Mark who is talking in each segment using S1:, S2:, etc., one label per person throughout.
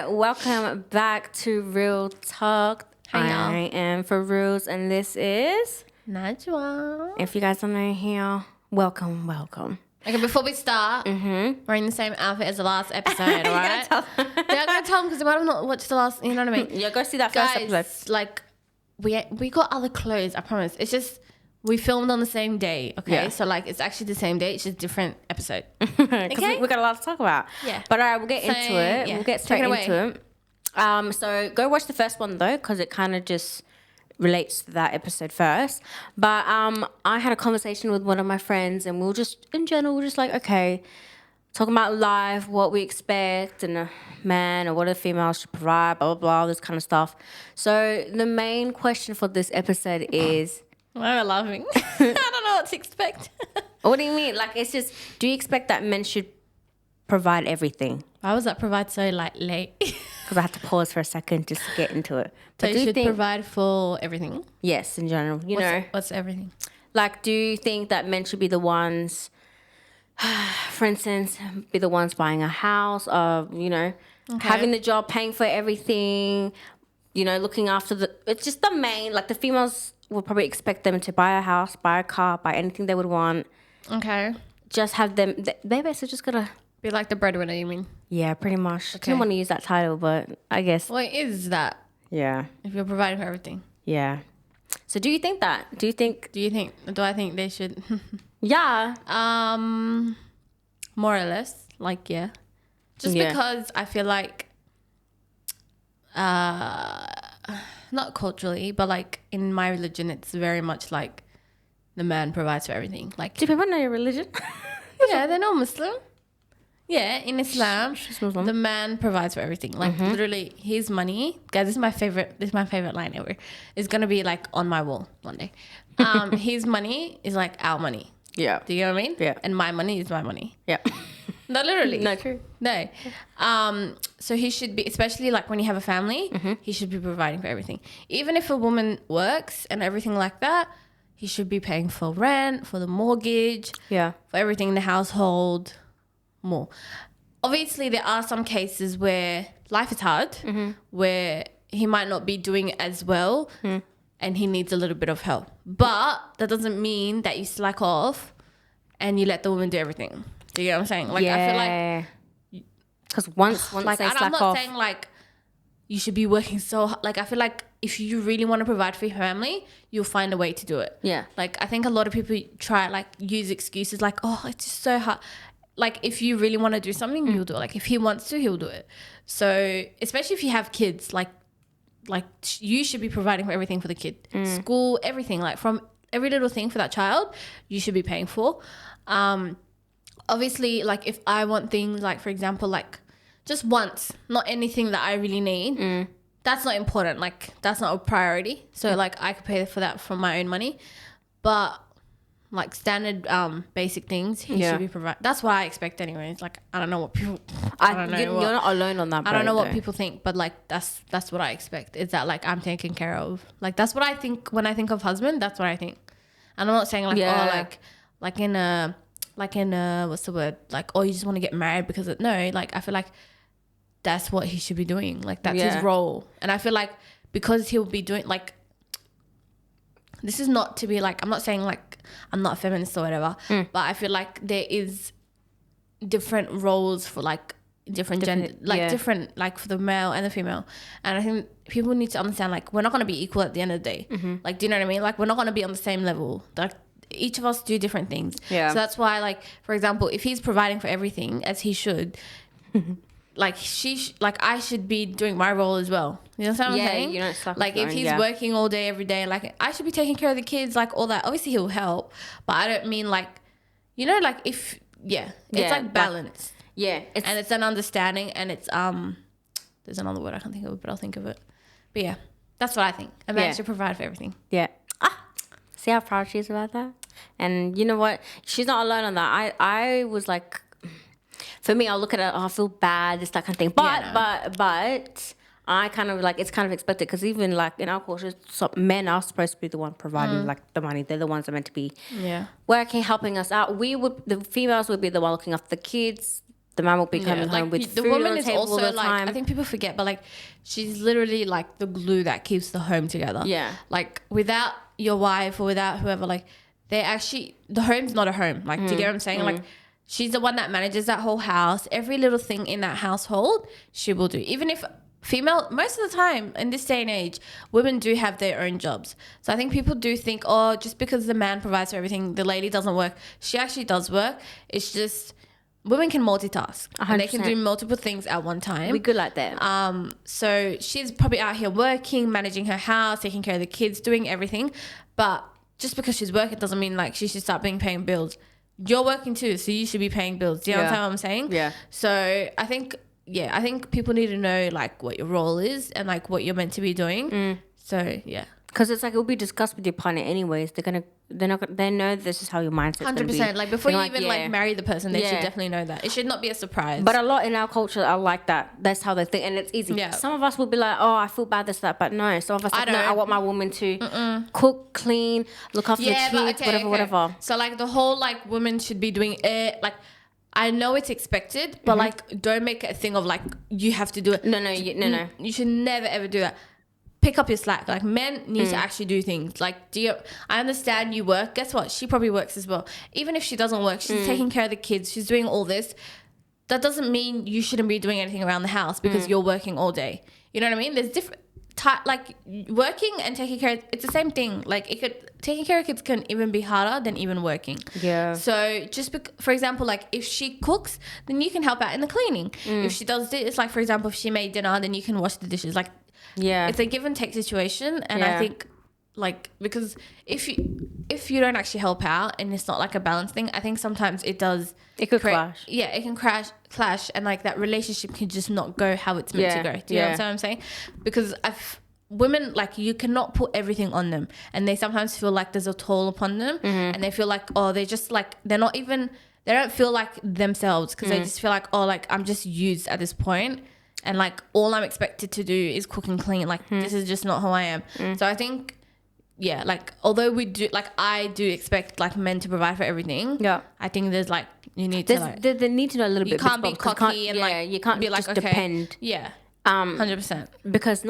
S1: right, welcome back to Real Talk.
S2: Hi, y'all.
S1: I am for Reals, and this is
S2: Najwa.
S1: If you guys don't know here, welcome.
S2: Okay, before we start, we're in the same outfit as the last episode, right?
S1: Tell them.
S2: Yeah, I'm gonna tell them because they might have not watched the last. You know what I mean?
S1: Yeah, go see that first
S2: Guys,
S1: episode.
S2: like we got other clothes. I promise. It's just we filmed on the same day. Okay,
S1: Yeah.
S2: so like it's actually the same day. It's just different episode.
S1: Because we got a lot to talk about.
S2: Yeah.
S1: But all right, we'll get into it.
S2: yeah.
S1: We'll get
S2: Take
S1: straight
S2: it away.
S1: into it. So go watch the first one though, because it kind of just relates to that episode first. But I had a conversation with one of my friends, and we were just like, okay, talking about life, what we expect in a man or what a female should provide, blah blah blah, this kind of stuff. So the main question for this episode is,
S2: Why am I laughing? I don't know what to expect.
S1: what do you mean? Like, it's just, do you expect that men should provide everything?
S2: Why was that provide so like late?
S1: Because I had to pause for a second just to get into it.
S2: So
S1: But
S2: you
S1: do you
S2: should
S1: think,
S2: provide for everything.
S1: yes, in general, you know,
S2: What's everything?
S1: like, do you think that men should be the ones, for instance, be the ones buying a house, or, you know, having the job, paying for everything, you know, looking after it's just the main, like the females will probably expect them to buy a house, buy a car, buy anything they would want,
S2: Okay.
S1: just have them, they basically just gotta,
S2: Be like the breadwinner, you mean?
S1: yeah, pretty much. I
S2: Okay.
S1: don't want to use that title, but I guess,
S2: Well, it is that
S1: yeah,
S2: if you're providing for everything.
S1: yeah. So do you think that? Do
S2: I think they should?
S1: yeah.
S2: More or less, like, yeah. Just
S1: Yeah.
S2: because I feel like, not culturally, but like in my religion, it's very much like the man provides for everything. Like,
S1: Do people know your religion?
S2: yeah, they're not Muslim. Yeah, in Islam,
S1: She's Muslim.
S2: the man provides for everything. Like literally, his money, guys. This is my favorite line ever. It's gonna be like on my wall one day. His money is like our money.
S1: Yeah.
S2: Do you know what I mean?
S1: Yeah.
S2: And my money is my money.
S1: Yeah.
S2: No, literally.
S1: No, true.
S2: No. So he should be, especially like when you have a family, he should be providing for everything. Even if a woman works and everything like that, he should be paying for rent, for the mortgage,
S1: Yeah.
S2: for everything in the household, more. Obviously, there are some cases where life is hard, where he might not be doing it as well and he needs a little bit of help. But that doesn't mean that you slack off and you let the woman do everything. Do you get what I'm saying? Like, I feel like,
S1: because once
S2: like,
S1: they
S2: and I'm
S1: slack
S2: not
S1: off,
S2: saying like you should be working so hard. Like, I feel like if you really want to provide for your family, you'll find a way to do it.
S1: Yeah.
S2: Like, I think a lot of people try like use excuses like, oh, it's just so hard. Like, if you really want to do something, you'll do it. Like, if he wants to, he'll do it. So, especially if you have kids, like you should be providing for everything for the kid, school, everything. Like, from every little thing for that child, you should be paying for. Obviously, like if I want things like, for example, like just once, not anything that I really need, that's not important. Like, that's not a priority. So like I could pay for that from my own money, but like standard basic things he should be providing. That's what I expect anyways. Like, I don't know what people
S1: you're not alone on that.
S2: I don't know what
S1: though.
S2: people think, but like that's what I expect. Is that like I'm taken care of? Like, that's what I think when I think of husband. That's what I think. And I'm not saying like, oh, like in a what's the word? Like, oh, you just want to get married because no. Like, I feel like that's what he should be doing. Like, that's his role. And I feel like because he'll be doing like, this is not to be like, I'm not saying like I'm not a feminist or whatever, but I feel like there is different roles for like different gender, like different, like for the male and the female. And I think people need to understand like we're not going to be equal at the end of the day. Like, do you know what I mean? Like, we're not going to be on the same level. Like, each of us do different things.
S1: Yeah.
S2: So that's why, like, for example, if he's providing for everything as he should, like I should be doing my role as well. You know what I'm saying?
S1: You don't slack off
S2: like
S1: your
S2: if
S1: own,
S2: he's working all day every day, like I should be taking care of the kids, like all that. Obviously he'll help, but I don't mean like, you know, like if it's like balance.
S1: Yeah.
S2: And it's an understanding, and it's there's another word I can't think of it, but I'll think of it. But yeah, that's what I think. A man should provide for everything.
S1: Yeah. See how proud she is about that? And you know what? She's not alone on that. I was like, for me, I'll look at it, I feel bad, this, that kind of thing. But I kind of like, it's kind of expected, because even like in our culture, men are supposed to be the one providing like the money. They're the ones that are meant to be working, helping us out. The females would be the one looking after the kids, the man will be coming home with
S2: the
S1: food
S2: woman
S1: on the
S2: is
S1: table all
S2: also
S1: the
S2: like,
S1: time.
S2: I think people forget, but like she's literally like the glue that keeps the home together.
S1: Yeah.
S2: Like without your wife or without whoever, like they actually, the home's not a home. Like, do you get what I'm saying? Like she's the one that manages that whole house. Every little thing in that household, she will do. Even if female, most of the time in this day and age, women do have their own jobs. So I think people do think, oh, just because the man provides for everything, the lady doesn't work. She actually does work. It's just women can multitask. 100%. And they can do multiple things at one time.
S1: We're good like that.
S2: So she's probably out here working, managing her house, taking care of the kids, doing everything. But just because she's working doesn't mean like she should start paying bills. You're working too, so you should be paying bills. Do you understand what I'm saying?
S1: Yeah.
S2: So I think people need to know like what your role is and like what you're meant to be doing. So yeah.
S1: Because it's like it will be discussed with your partner anyways. They know this is how your mindset's gonna be.
S2: 100%. Like before you
S1: like,
S2: even like marry the person, they should definitely know that. It should not be a surprise.
S1: But a lot in our culture are like that. That's how they think, and it's easy.
S2: Yeah.
S1: Some of us will be like, "Oh, I feel bad this that," but no. Some of us like, no, I want my woman to cook, clean, look after the kids, whatever.
S2: So like the whole like women should be doing it. Like I know it's expected, but like don't make it a thing of like you have to do it.
S1: No.
S2: You should never ever do that. Pick up your slack. Like men need to actually do things. Like I understand you work. Guess what? She probably works as well. Even if she doesn't work, she's taking care of the kids. She's doing all this. That doesn't mean you shouldn't be doing anything around the house because you're working all day. You know what I mean? There's different like working and taking care. It's the same thing. Like taking care of kids can even be harder than even working.
S1: Yeah.
S2: So just for example, like if she cooks, then you can help out in the cleaning. If she does this, like for example, if she made dinner, then you can wash the dishes. Like it's a give and take situation, and I think like because if you don't actually help out and it's not like a balance thing, I think sometimes it could
S1: clash.
S2: Yeah, it can clash, and like that relationship can just not go how it's meant to go. Do you know what I'm saying? Because women, like you cannot put everything on them, and they sometimes feel like there's a toll upon them, and they feel like they're just like they don't feel like themselves because they just feel like like I'm just used at this point. And like all I'm expected to do is cook and clean. Like this is just not who I am. So I think, like although I do expect like men to provide for everything. Yeah. I think there's like you need to like
S1: they need to know a little bit.
S2: You can't be cocky and like
S1: you can't be like just depend.
S2: Yeah. 100%.
S1: Because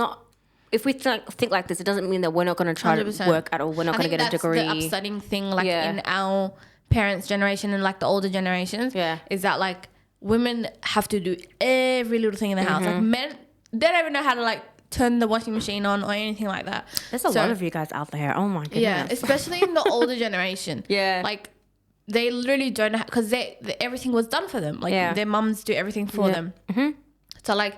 S1: if we think like this, it doesn't mean that we're not going to try 100%. To work at all. We're not going to get a degree.
S2: The upsetting thing, like in our parents' generation and like the older generations, is that like women have to do every little thing in the house. Like men, they don't even know how to like turn the washing machine on or anything like that.
S1: There's a lot of you guys out there. Oh my goodness.
S2: Yeah, especially in the older generation.
S1: Yeah.
S2: Like they literally don't know because everything was done for them. Like their mums do everything for them. So like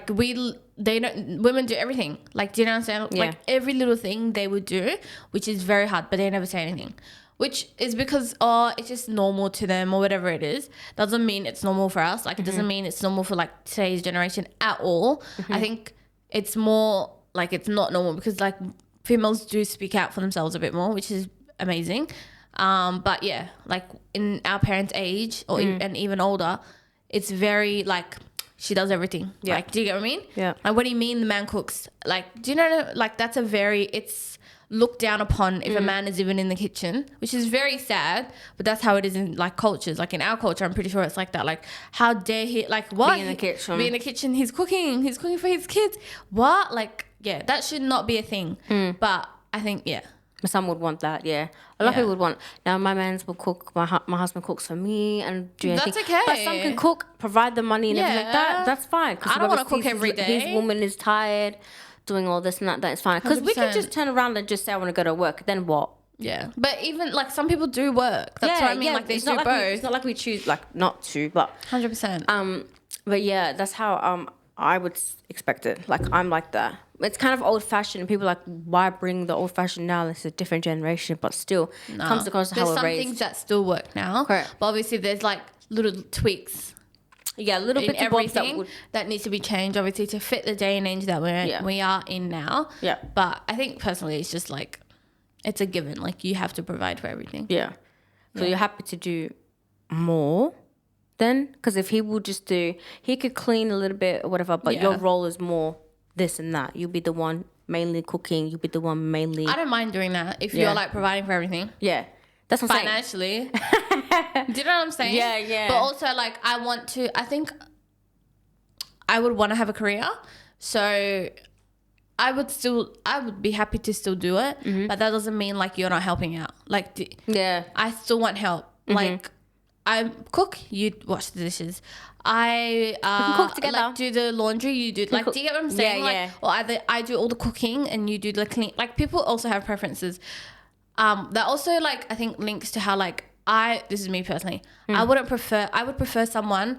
S2: women do everything. Like, do you understand? Like every little thing they would do, which is very hard, but they never say anything. Which is because it's just normal to them or whatever it is. Doesn't mean it's normal for us. Like it doesn't mean it's normal for like today's generation at all. I think it's more like it's not normal because like females do speak out for themselves a bit more, which is amazing. But yeah, like in our parents' age and even older, it's very like she does everything. Yeah. Like, do you get what I mean?
S1: Yeah.
S2: Like, what do you mean the man cooks? Like, do you know? Like, that's it's looked down upon if a man is even in the kitchen, which is very sad, but that's how it is in like cultures. Like in our culture, I'm pretty sure it's like that. Like, how dare he like what?
S1: Be in the kitchen.
S2: Be in the kitchen. He's cooking for his kids. What? Like, yeah, that should not be a thing. But I think,
S1: some would want that, a lot of people would want. Now my mans will cook. My husband cooks for me and do anything.
S2: That's okay.
S1: But some can cook, provide the money and everything like that. That's fine.
S2: I don't want to cook every day.
S1: His woman is tired, doing all this and that. That's fine. Because we could just turn around and just say I want to go to work. Then what?
S2: Yeah, but even like some people do work. That's what I mean. Like they do both.
S1: It's not like we choose like not to, but
S2: 100%.
S1: But yeah, that's how I would expect it. Like I'm like that. It's kind of old fashioned. People are like, why bring the old fashioned now? It's a different generation, but still comes across how we're raised.
S2: There's some things that still work now.
S1: Correct.
S2: But obviously there's like little tweaks.
S1: Yeah, little bits of everything
S2: that needs to be changed, obviously, to fit the day and age that we are in now.
S1: Yeah.
S2: But I think personally, it's just like it's a given. Like you have to provide for everything.
S1: Yeah. So you're happy to do more then? Because if he would just he could clean a little bit or whatever, but your role is more this and that. You'll be the one mainly cooking. You'll be the one mainly.
S2: I don't mind doing that if you're like providing for everything.
S1: Yeah. That's what I'm saying.
S2: financially. Do you know what I'm saying?
S1: Yeah, yeah.
S2: But also, like, I think I would want to have a career. So I would be happy to still do it. But that doesn't mean, like, you're not helping out. Like,
S1: Yeah.
S2: I still want help. Like, I cook, you wash the dishes. I
S1: can cook together.
S2: like, do the laundry, you do. Like, do you get what I'm saying?
S1: Yeah,
S2: Like,
S1: yeah.
S2: or either I do all the cooking and you do the clean. Like, people also have preferences. That also, like, I think links to how, like, this is me personally. I would prefer someone.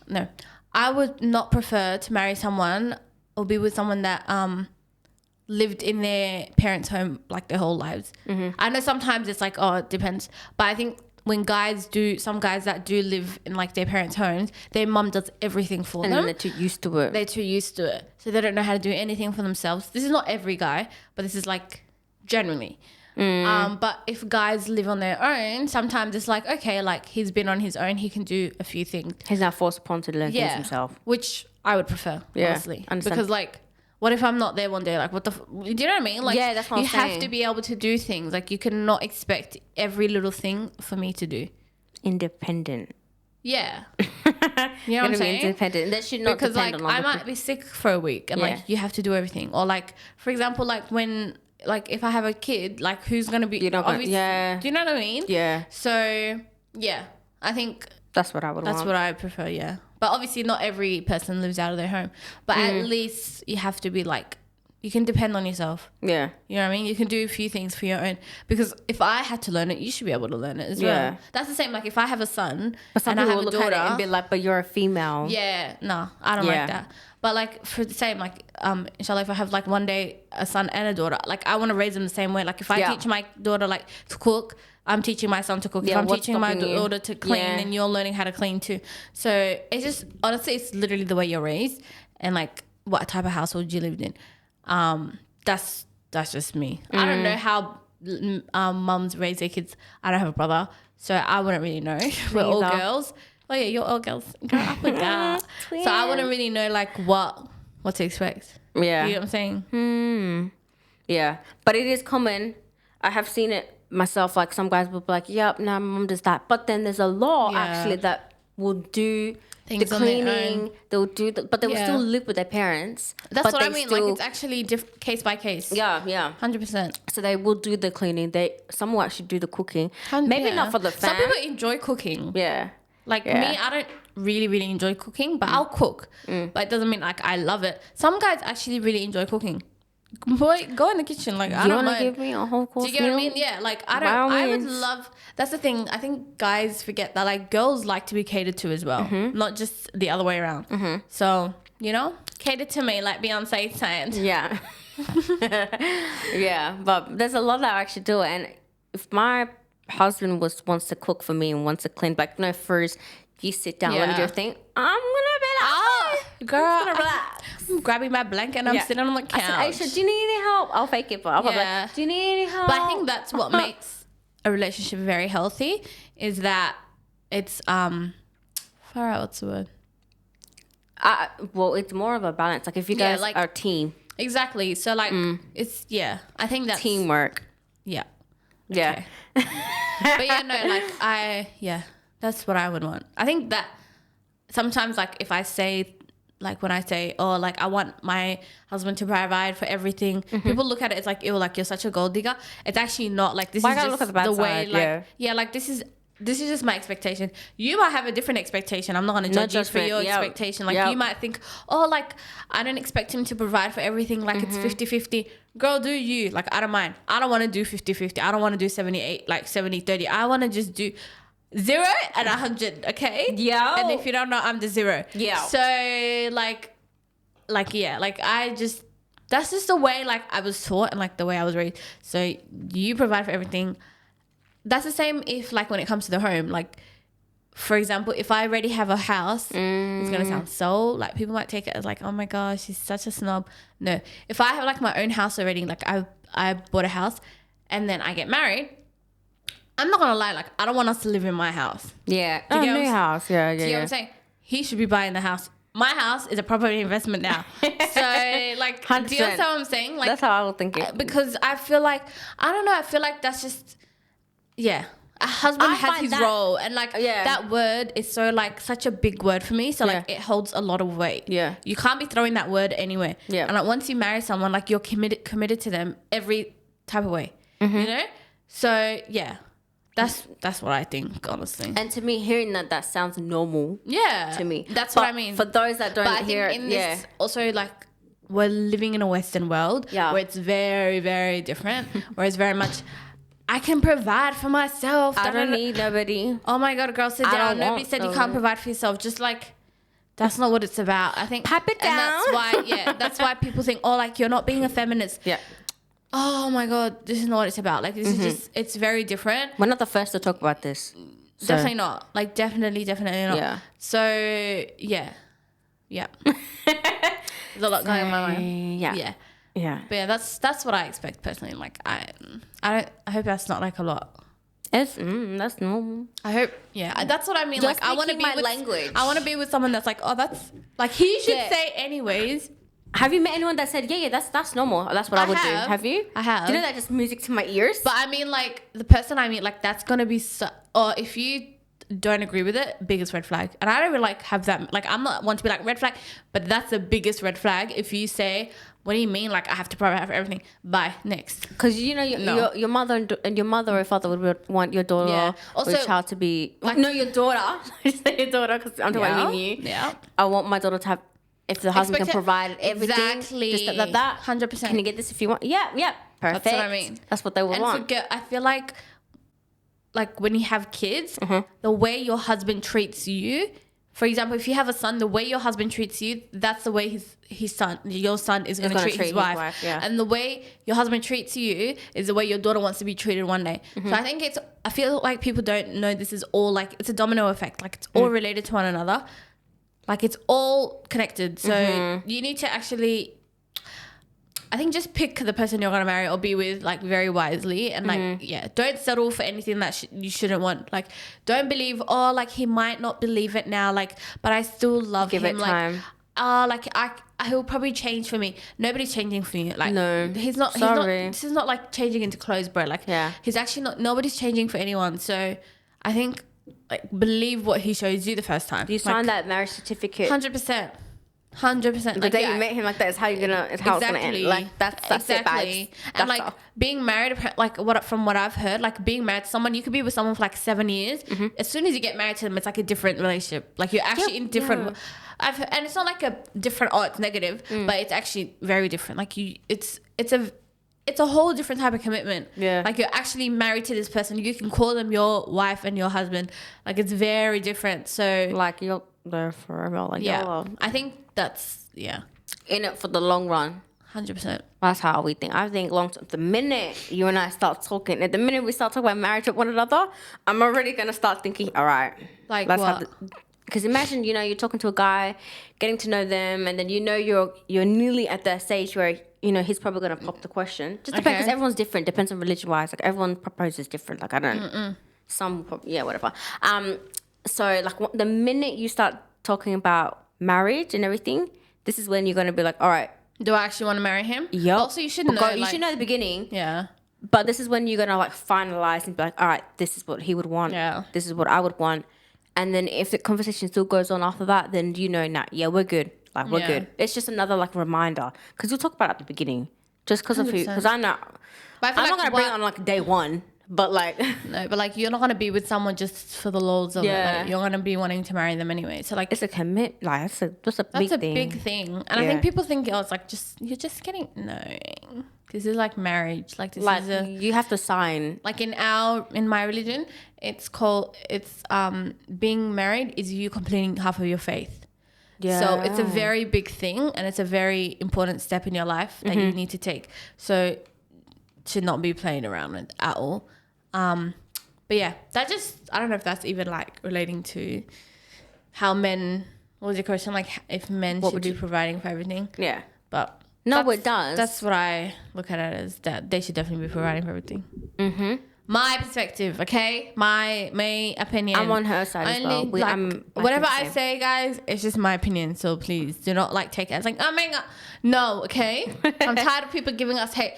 S2: No, I would not prefer to marry someone or be with someone that lived in their parents' home like their whole lives. I know sometimes it's like, oh, it depends, but I think when some guys that do live in like their parents' homes, their mum does everything for
S1: And
S2: them.
S1: then they're too used to it.
S2: They're too used to it, so they don't know how to do anything for themselves. This is not every guy, but this is like generally. But if guys live on their own, sometimes it's like, okay, like, he's been on his own, he can do a few things.
S1: He's now forced upon to learn things himself.
S2: Which I would prefer, honestly.
S1: Understand.
S2: Because, like, what if I'm not there one day? Like, do you know what I mean? Like,
S1: Yeah, that's what I'm
S2: you have
S1: saying.
S2: to be able to do things. Like, you cannot expect every little thing for me to do.
S1: Independent.
S2: Yeah. You know what I'm saying?
S1: Independent. That should not
S2: Because,
S1: depend
S2: like,
S1: on
S2: I
S1: other
S2: might
S1: people.
S2: be sick for a week and,
S1: Yeah.
S2: like, you have to do everything. Or, like, for example, like, when, like, if I have a kid, like, who's going to be...
S1: You're not gonna,
S2: obviously-
S1: yeah.
S2: Do you know what I mean?
S1: Yeah.
S2: So, yeah, I think
S1: That's what I would
S2: that's
S1: want.
S2: what I prefer, yeah. But obviously not every person lives out of their home. But at least you have to be like, you can depend on yourself.
S1: Yeah.
S2: You know what I mean? You can do a few things for your own. Because if I had to learn it, you should be able to learn it as
S1: Yeah.
S2: well. That's the same, like, if I have a son
S1: But some
S2: and I
S1: people
S2: have
S1: will
S2: a
S1: look
S2: daughter.
S1: at it and be like, but you're a female.
S2: Yeah, no, I don't
S1: Yeah.
S2: like that. But, like, for the same, like, inshallah, if I have, like, one day a son and a daughter, like, I want to raise them the same way. Like, if I
S1: Yeah.
S2: teach my daughter, like, to cook, I'm teaching my son to cook.
S1: Yeah,
S2: If I'm
S1: what's
S2: teaching my
S1: stopping you?
S2: daughter to clean,
S1: Yeah.
S2: then you're learning how to clean too. So it's just, honestly, it's literally the way you're raised and, like, what type of household you lived in. That's just me. I don't know how mums raise their kids. I don't have a brother, so I wouldn't really know. We're all
S1: either.
S2: girls. Oh yeah, you're all girls. Girl up and down. So I wouldn't really know, like, what to expect.
S1: Yeah.
S2: You know what I'm saying?
S1: Yeah. But it is common. I have seen it myself. Like, some guys will be like, yep, no, my mum does that. But then there's a law
S2: Yeah.
S1: actually that will do
S2: Things
S1: the
S2: on their
S1: cleaning.
S2: own.
S1: They'll do but they will
S2: Yeah.
S1: still live with their parents.
S2: That's
S1: but
S2: what I
S1: they
S2: mean.
S1: still-
S2: Like, it's actually case by case.
S1: Yeah, yeah.
S2: 100%.
S1: So they will do the cleaning. Some will actually do the cooking. Maybe
S2: Yeah.
S1: not for the
S2: Some
S1: fam.
S2: people enjoy cooking.
S1: Yeah.
S2: Like,
S1: Yeah.
S2: me, I don't really, really enjoy cooking, but I'll cook. But it doesn't mean, like, I love it. Some guys actually really enjoy cooking. Boy, go in the kitchen. Like, I
S1: You
S2: don't
S1: want to
S2: mind.
S1: give me a whole course
S2: Do you get what I
S1: meal?
S2: mean? Yeah, like,
S1: By all
S2: I would
S1: means.
S2: love, that's the thing. I think guys forget that, like, girls like to be catered to as well, not just the other way around. So, you know, cater to me, like Beyonce said.
S1: Yeah. Yeah, but there's a lot that I actually do it. And if my husband wants to cook for me and wants to clean, like, no, first you sit down, let me do
S2: Yeah.
S1: your thing. I'm gonna be like,
S2: Girl,
S1: I'm gonna relax.
S2: I'm grabbing my blanket and I'm
S1: Yeah.
S2: sitting on the
S1: I
S2: couch.
S1: said, Aisha, do you need any help? I'll fake it, but I'll probably
S2: Yeah.
S1: like, do you need any help?
S2: But I think that's what makes a relationship very healthy, is that it's far out, what's the word?
S1: Well, it's more of a balance. Like, if you
S2: Yeah,
S1: guys
S2: like-
S1: are a team,
S2: Exactly. So, like, it's, yeah, I think that's
S1: teamwork.
S2: Yeah.
S1: Yeah.
S2: But yeah, no, like, that's what I would want. I think that sometimes, like, if I say, like, when I say, oh, like, I want my husband to provide for everything, people look at it as like, ew, like, you're such a gold digger. It's actually not. Like, this
S1: Why
S2: is
S1: gotta
S2: just
S1: look at the bad
S2: way,
S1: side?
S2: like,
S1: Yeah.
S2: like, this is just my expectation. You might have a different expectation. I'm not going to
S1: No
S2: judge you for
S1: judgment.
S2: your
S1: Yep.
S2: expectation. Like,
S1: Yep.
S2: you might think, oh, like, I don't expect him to provide for everything. Like, it's 50-50. Girl, do you. Like, I don't mind. I don't want to do 50-50. I don't want to do 78, like 70-30. I want to just do 0 and 100, okay?
S1: Yo.
S2: And if you don't know, I'm the 0.
S1: Yeah.
S2: So, like, yeah, like, that's just the way, like, I was taught and, like, the way I was raised. So, you provide for everything. That's the same if, like, when it comes to the home, like, for example, if I already have a house, it's going to sound so, like, people might take it as like, oh my gosh, she's such a snob. No, if I have, like, my own house already, like, I bought a house and then I get married, I'm not going to lie, like, I don't want us to live in my house.
S1: Yeah.
S2: Do you
S1: Oh,
S2: get what
S1: new
S2: I'm-
S1: house. Yeah,
S2: Do you know what I'm saying? He should be buying the house. My house is a property investment now. So, like, do you
S1: 100%.
S2: understand what I'm saying? Like,
S1: That's how I would think it.
S2: because I feel like, I don't know, I feel like that's just, yeah. A husband
S1: I
S2: has
S1: find
S2: his
S1: that-
S2: role, and like
S1: Yeah.
S2: that word is so like such a big word for me. So like it holds a lot of weight.
S1: Yeah.
S2: You can't be throwing that word anywhere.
S1: Yeah.
S2: And like once you marry someone, like you're committed to them every type of way.
S1: Mm-hmm.
S2: You know? So yeah. That's what I think, honestly.
S1: And to me, hearing that sounds normal.
S2: Yeah.
S1: To me,
S2: That's
S1: But
S2: what I mean.
S1: For those that don't
S2: But I
S1: hear
S2: think
S1: it,
S2: in this also like we're living in a Western world
S1: Yeah.
S2: where it's very, very different. Where it's very much I can provide for myself.
S1: I don't need nobody.
S2: Oh my god, girl, sit
S1: I
S2: down.
S1: don't
S2: Nobody
S1: want
S2: said you
S1: nobody.
S2: can't provide for yourself. Just like that's not what it's about. I think
S1: Pipe it
S2: and that's
S1: down.
S2: why that's why people think, oh, like you're not being a feminist.
S1: Yeah.
S2: Oh my god, this is not what it's about. Like this is just it's very different.
S1: We're not the first to talk about this. So,
S2: Definitely not. Like definitely not.
S1: Yeah.
S2: So yeah. There's a lot going on in my mind.
S1: Yeah.
S2: Yeah.
S1: Yeah.
S2: But yeah, that's what I expect personally. Like I hope that's not like a lot.
S1: That's normal.
S2: I hope that's what I mean.
S1: Just
S2: like I want to
S1: speaking
S2: be
S1: my
S2: with
S1: language.
S2: I want to be with someone that's like, oh, that's like he should
S1: Yeah.
S2: say anyways.
S1: Have you met anyone that said, yeah, that's normal. That's what I would do. Have you?
S2: I have.
S1: Do you know that just music to my ears?
S2: But I mean, like the person I meet, like that's gonna be so. Or if you don't agree with it, biggest red flag. And I don't really like have that. Like I'm not one to be like red flag, but that's the biggest red flag. If you say, what do you mean? Like I have to provide for everything. Bye. Next.
S1: Because you know your mother and your mother or father would want your daughter
S2: Yeah.
S1: or your
S2: Also,
S1: child to be
S2: like-
S1: no your daughter. I say your daughter because I'm talking about you.
S2: Yeah.
S1: I want my daughter to have. If the husband can provide everything,
S2: Exactly.
S1: just that
S2: 100%.
S1: Can you get this if you want? Yeah, perfect.
S2: That's what I mean.
S1: That's what they would
S2: And
S1: want.
S2: I feel like when you have kids,
S1: Mm-hmm.
S2: the way your husband treats you. For example, if you have a son, the way your husband treats you, that's the way your son is going to treat his wife.
S1: Yeah.
S2: And the way your husband treats you is the way your daughter wants to be treated one day.
S1: Mm-hmm.
S2: So I think I feel like people don't know this is all like, it's a domino effect. Like it's all related to one another. Like it's all connected. So you need to actually, I think just pick the person you're going to marry or be with like very wisely and like, don't settle for anything that you shouldn't want. Like don't believe, oh, like he might not believe it now. Like, but I still love
S1: Give
S2: him.
S1: it time.
S2: Like, he'll probably change for me. Nobody's changing for you. Like,
S1: No.
S2: he's not,
S1: Sorry.
S2: this is not like changing into clothes, bro. Like,
S1: Yeah.
S2: he's actually not, nobody's changing for anyone. So I think like believe what he shows you the first time.
S1: You sign that marriage certificate
S2: 100%. 100%.
S1: the day you met him. Like that is how you're gonna. It's how it's gonna end. Like that's it, vibes.
S2: And
S1: That's
S2: like
S1: all.
S2: being married, like from what I've heard, like being married to someone, you could be with someone for like 7 years.
S1: Mm-hmm.
S2: As soon as you get married to them, it's like a different relationship. Like you're actually in different.
S1: yeah.
S2: I've heard, and it's not like a different. Oh, it's negative, but it's actually very different. Like it's a whole different type of commitment.
S1: Yeah.
S2: Like you're actually married to this person. You can call them your wife and your husband. Like it's very different. So
S1: Like you're there forever. Like
S2: yeah,
S1: you're
S2: I think that's
S1: in it for the long run.
S2: 100%.
S1: That's how we think. I think long term. The minute you and I start talking, and the minute we start talking about marriage with one another, I'm already gonna start thinking, all right,
S2: Like
S1: let's
S2: what?
S1: have. Because imagine, you're talking to a guy, getting to know them, and then you're nearly at that stage where he's probably gonna pop the question. Just depends, because
S2: Okay.
S1: everyone's different. Depends on religion wise. Like everyone proposes different. Like I don't. Some whatever. So like the minute you start talking about marriage and everything, this is when you're gonna be like, all right.
S2: Do I actually want to marry him?
S1: Yep.
S2: Also, you should know.
S1: You should know at the beginning.
S2: Yeah.
S1: But this is when you're gonna like finalize and be like, all right, this is what he would want.
S2: Yeah.
S1: This is what I would want. And then if the conversation still goes on after that, then we're good. Like we're
S2: Yeah.
S1: good. It's just another like reminder, because we'll talk about it at the beginning, just because of who.
S2: 100%.
S1: Because I know
S2: But I feel
S1: I'm not
S2: like
S1: gonna bring it on like day one, but like
S2: No, but like you're not gonna be with someone just for the lols of it.
S1: Yeah.
S2: Like, you're gonna be wanting to marry them anyway. So like
S1: it's a commit. Like that's a
S2: that's a
S1: thing.
S2: big thing. And I
S1: Yeah.
S2: think people think it's like you're just getting this is like marriage. Like this
S1: Like
S2: is
S1: you have to sign.
S2: like in my religion, it's being married is you completing half of your faith.
S1: Yeah.
S2: So it's a very big thing and it's a very important step in your life that you need to take. So should not be playing around with at all. But yeah, I don't know if that's even like relating to how men, what was your question? Like if men should be providing for everything.
S1: Yeah.
S2: But
S1: No, it does.
S2: That's what I look at it as, that they should definitely be providing for everything.
S1: Mm-hmm.
S2: My perspective, okay? My opinion.
S1: I'm on her side as well.
S2: Whatever I say, guys, it's just my opinion. So please do not like take it as like, oh my God. No, okay? I'm tired of people giving us hate.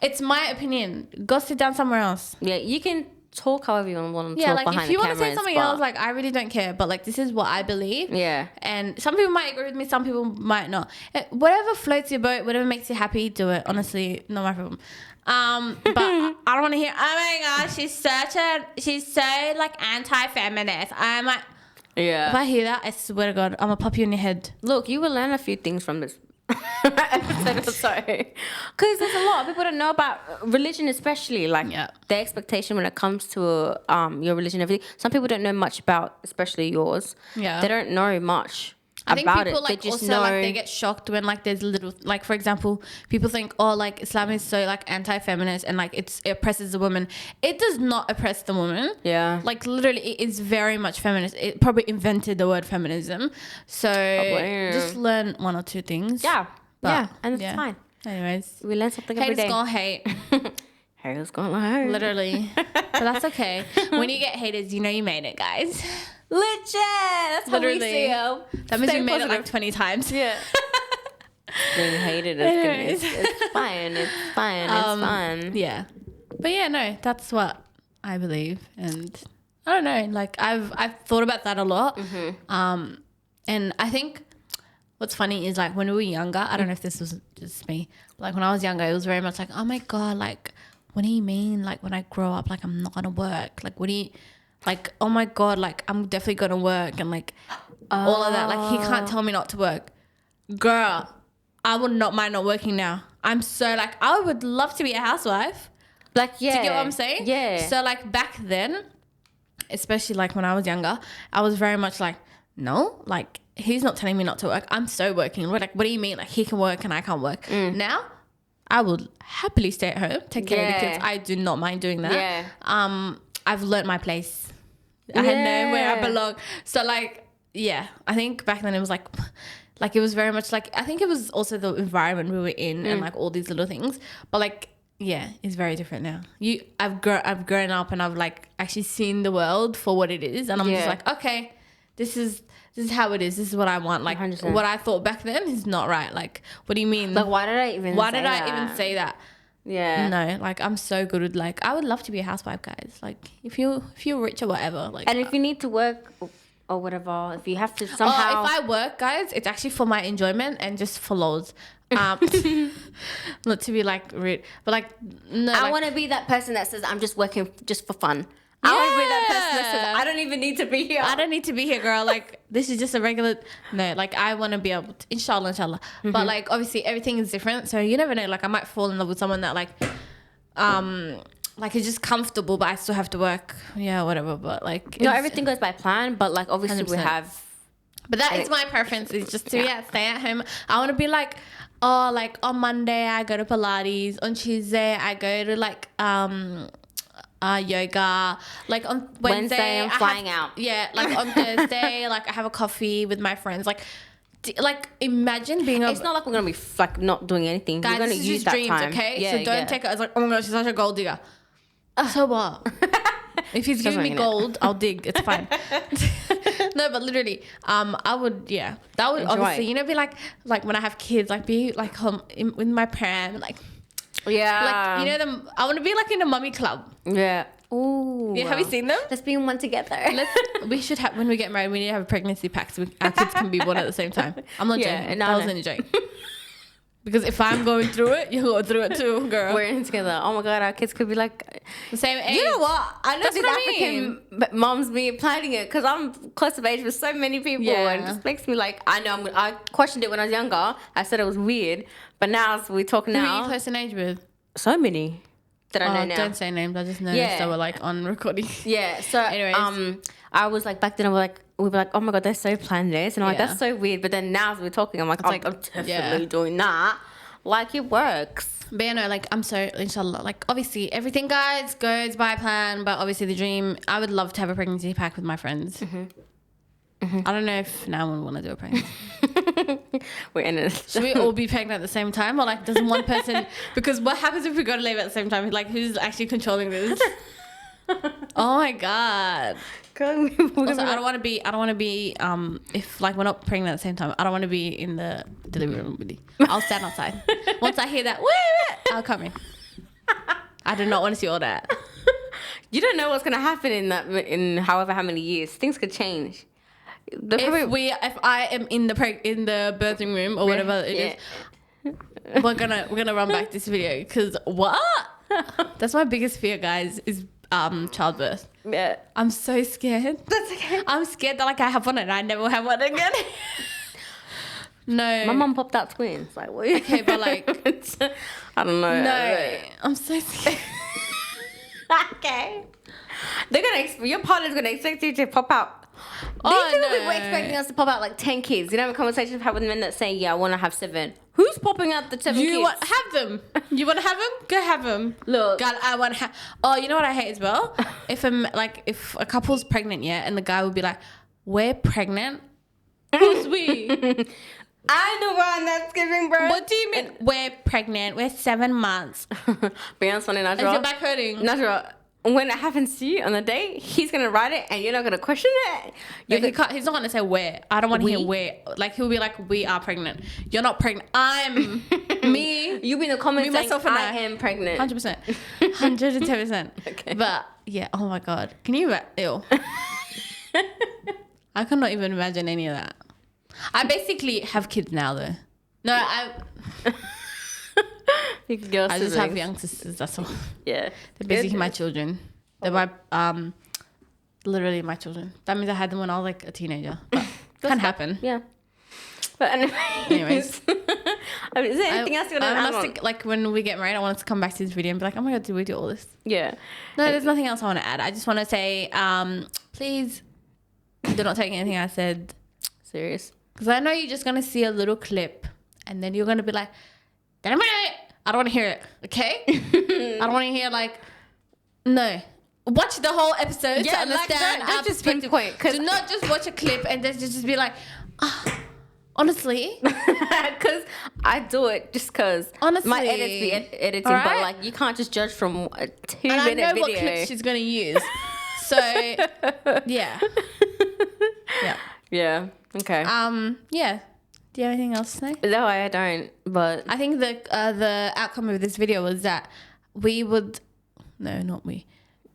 S2: It's my opinion. Go sit down somewhere else.
S1: Yeah, you can talk however you want to
S2: Yeah,
S1: talk
S2: like
S1: behind
S2: if you
S1: the
S2: want to say
S1: cameras,
S2: something
S1: but-
S2: else, like I really don't care. But like this is what I believe.
S1: Yeah.
S2: And some people might agree with me, some people might not. Whatever floats your boat, whatever makes you happy, do it. Honestly, not my problem. But I don't want to hear, oh my gosh, she's so like anti-feminist. I'm like,
S1: Yeah.
S2: if I hear that, I swear to God, I'm gonna pop you in your head.
S1: Look, you will learn a few things from this episode or so. Because there's a lot of people that know about religion, especially like
S2: Yeah.
S1: the expectation when it comes to your religion and everything. Some people don't know much about, especially yours.
S2: Yeah.
S1: They don't know much
S2: I think
S1: about
S2: people
S1: it.
S2: like
S1: They just
S2: also
S1: know.
S2: like they get shocked when like there's little like, for example, people think, oh, like Islam is so like anti-feminist and like it oppresses the woman. It does not oppress the woman.
S1: Yeah.
S2: Like literally it is very much feminist. It probably invented the word feminism. So
S1: Probably.
S2: just learn one or two things.
S1: Yeah.
S2: But,
S1: yeah. And it's
S2: yeah.
S1: fine.
S2: Anyways,
S1: We learn something every
S2: haters
S1: day.
S2: gonna hate.
S1: Haters gonna hate.
S2: Literally. But that's okay. When you get haters, you know you made it, guys.
S1: Legit. That's how we
S2: Literally.
S1: see it.
S2: That means
S1: Stay
S2: we made it
S1: positive.
S2: like 20 times.
S1: Yeah. Being hated is
S2: Anyways.
S1: good. It's fine. It's fine. It's fun.
S2: Yeah. But yeah, no, that's what I believe. And I don't know, like I've thought about that a lot.
S1: Mm-hmm.
S2: And I think what's funny is like when we were younger, I don't know if this was just me, but like when I was younger, it was very much like, oh my God, like what do you mean? Like when I grow up, like I'm not gonna work. Like what do you, like, oh my God, like I'm definitely gonna work and like all of that. Like he can't tell me not to work. Girl, I would not mind not working now. I'm so like, I would love to be a housewife.
S1: Like, yeah.
S2: Do you get what I'm saying?
S1: Yeah.
S2: So like back then, especially like when I was younger, I was very much like, no, like he's not telling me not to work. I'm so working. We're like, what do you mean? Like he can work and I can't work. Now, I would happily stay at home, take care of the
S1: Yeah.
S2: kids. I do not mind doing that.
S1: Yeah.
S2: I've learnt my place. I know where I
S1: Yeah.
S2: belong. So like, yeah, I think back then it was like it was very much like, I think it was also the environment we were in and like all these little things. But like, yeah, it's very different now. I've grown up and I've like actually seen the world for what it is, and I'm just
S1: Yeah.
S2: like, okay, this is how it is. This is what I want. Like
S1: 100%.
S2: what I thought back then is not right. Like, what do you mean?
S1: Like, why did I even
S2: say that?
S1: Yeah.
S2: No, like I'm so good with like, I would love to be a housewife, guys. Like if you're rich or whatever, like.
S1: And if you need to work or whatever, if you have to somehow.
S2: If I work, guys, it's actually for my enjoyment and just for lols. Not to be like rude, but like no.
S1: I
S2: like,
S1: want to be that person that says, I'm just working just for fun. I want to be that person that says, I don't even need to be here.
S2: I don't need to be here, girl. Like this is just a regular. No, like I want to be able to, inshallah. But like obviously everything is different, so you never know. Like I might fall in love with someone that like is just comfortable, but I still have to work. Yeah, whatever. But like
S1: Not everything goes by plan, but like obviously we
S2: 100%.
S1: have.
S2: But that is my preference. Is just to stay at home. I want to be like, oh, like on Monday I go to Pilates. On Tuesday I go to like yoga. Like on Wednesday
S1: I'm flying out.
S2: Yeah, like on Thursday, like I have a coffee with my friends. Like imagine being a.
S1: It's not like we're gonna be like not doing anything.
S2: Guys,
S1: we're gonna
S2: this is
S1: use
S2: just
S1: that
S2: dreams,
S1: time.
S2: okay?
S1: Yeah,
S2: so don't take it as like, oh my gosh, she's such a gold digger. So what? If he's giving me
S1: mean it.
S2: gold, I'll dig. It's fine. No, but literally, I would, yeah, that would
S1: Enjoy.
S2: obviously, you know, be like when I have kids, like be like home with my parents, like
S1: Yeah.
S2: you know them. I want to be like in a mummy club.
S1: Yeah. Ooh.
S2: Yeah, have you seen them?
S1: Let's be in one together.
S2: We should have when we get married. We need to have a pregnancy pact so our kids can be born at the same time. I'm not
S1: Yeah,
S2: joking.
S1: no,
S2: That
S1: no.
S2: wasn't a joke. Because if I'm going through it, you're going through it too, girl.
S1: We're in together. Oh my god, our kids could be like
S2: The same age.
S1: You know what? I know
S2: That's
S1: these
S2: what I
S1: African moms be planning it because I'm close of age with so many people,
S2: Yeah.
S1: and it just makes me like. I know I questioned it when I was younger. I said it was weird, but now as we talk
S2: Who are you
S1: now,
S2: close in age with?
S1: so many that I know now.
S2: Don't say names. I just noticed
S1: Yeah.
S2: they were like on recording.
S1: Yeah. So
S2: Anyways.
S1: I was like back then. I was like, we were like, oh my god, they're so planned this, and I'm like,
S2: Yeah.
S1: that's so weird. But then now as we're talking, I'm like,
S2: like,
S1: I'm definitely
S2: yeah.
S1: doing that. Like it works.
S2: But yeah, no, like I'm so inshallah. Like obviously everything, guys, goes by plan. But obviously the dream, I would love to have a pregnancy pack with my friends. I don't know if now one want to do a pregnancy.
S1: We're in it.
S2: Should we all be pregnant at the same time, or like does one person? Because what happens if we go to labor at the same time? Like who's actually controlling this? Oh my god. Also, I don't want to be. If like we're not pregnant at the same time, I don't want to be in the delivery room with you. I'll stand outside. Once I hear that, I'll come in. I do not want to see all that.
S1: You don't know what's gonna happen in however how many years. Things could change.
S2: If I am in the birthing room or whatever it is, we're gonna run back this video because what? That's my biggest fear, guys, is childbirth.
S1: Yeah.
S2: I'm so scared.
S1: That's okay.
S2: I'm scared that like I have one and I never have one again. No.
S1: My mum popped out twins. Like, what?
S2: Okay, but like,
S1: I don't know.
S2: no, I'm so scared.
S1: Okay. They're your partner's gonna expect you to pop out.
S2: Oh,
S1: These people
S2: no.
S1: were expecting us to pop out like 10 kids. You know, the conversations I've had with men that say, yeah, I want to have 7. Who's popping out the 7 kids?
S2: Have them. You want to have them? Go have them.
S1: Look.
S2: God, I want to have. Oh, you know what I hate as well? If a couple's pregnant, yeah, and the guy would be like, "We're pregnant." Who's we?
S1: I'm the one that's giving birth.
S2: What do you mean? We're pregnant. We're 7 months.
S1: Beyonce funny,
S2: Is
S1: natural.
S2: your back hurting?
S1: Natural. When it happens to you on the day, he's gonna write it, and you're not gonna question it.
S2: He's not gonna say where. I don't want to hear where. Like he'll be like, "We are pregnant." You're not pregnant. I'm me.
S1: You'll be in the comments
S2: Me,
S1: saying,
S2: myself, and
S1: I am pregnant.
S2: 100%, 110%.
S1: Okay.
S2: But yeah, oh my god, can you? Ew. I cannot even imagine any of that. I basically have kids now, though. No, I just have young sisters. That's all.
S1: Yeah,
S2: They're basically my children. They're my literally my children. That means I had them when I was like a teenager. But can happen.
S1: Yeah. But anyways, I mean, is there anything else you want to add on?
S2: Like when we get married, I want us to come back to this video and be like, "Oh my god, did we do all this?"
S1: Yeah.
S2: No, there's nothing else I want to add. I just want to say, please do not take anything I said
S1: serious.
S2: Because I know you're just gonna see a little clip and then you're gonna be like, "Damn it, I don't want to hear it." Okay? I don't want to hear like, no. Watch the whole episode to understand our perspective. Do not just watch a clip and then just be like, honestly.
S1: Because I do it just because
S2: honestly,
S1: my edits be editing,
S2: right?
S1: but like you can't just judge from a 2-minute video.
S2: And I know what clips she's gonna use. So yeah. Yeah.
S1: Okay.
S2: Yeah. Do you have anything else to say?
S1: No, I don't. But
S2: I think the outcome of this video was that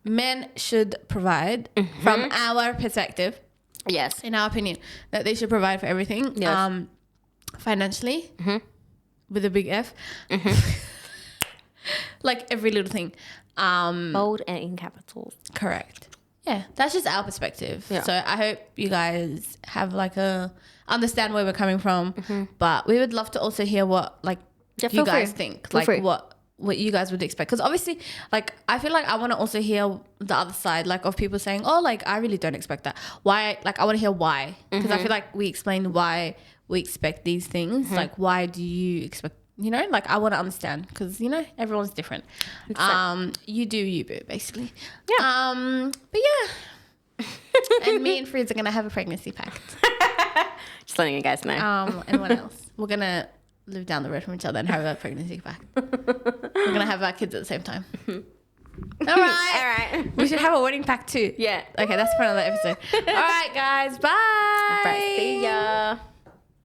S2: men should provide from our perspective.
S1: Yes.
S2: In our opinion, that they should provide for everything.
S1: Yes.
S2: Financially, with a big F. Like every little thing.
S1: Bold and in capitals.
S2: Correct. Yeah, that's just our perspective.
S1: Yeah.
S2: So I hope you guys have like understand where we're coming from. But we would love to also hear what you guys think.
S1: Feel free.
S2: What you guys would expect. Because obviously, like, I feel like I want to also hear the other side, like, of people saying, oh, like, I really don't expect that. Why? Like, I want to hear why. Because I feel like we explained why we expect these things. Like, why do you expect, like, I want to understand. Because, everyone's different. You do you, boo, basically.
S1: Yeah.
S2: But yeah. And me and Frids are going to have a pregnancy pact.
S1: Just letting you guys know.
S2: And what else? We're going to live down the road from each other and have a pregnancy pact. We're gonna have our kids at the same time. All right. We should have a wedding pact too.
S1: Yeah.
S2: Okay, that's for another episode. All right, guys. Bye.
S1: See ya.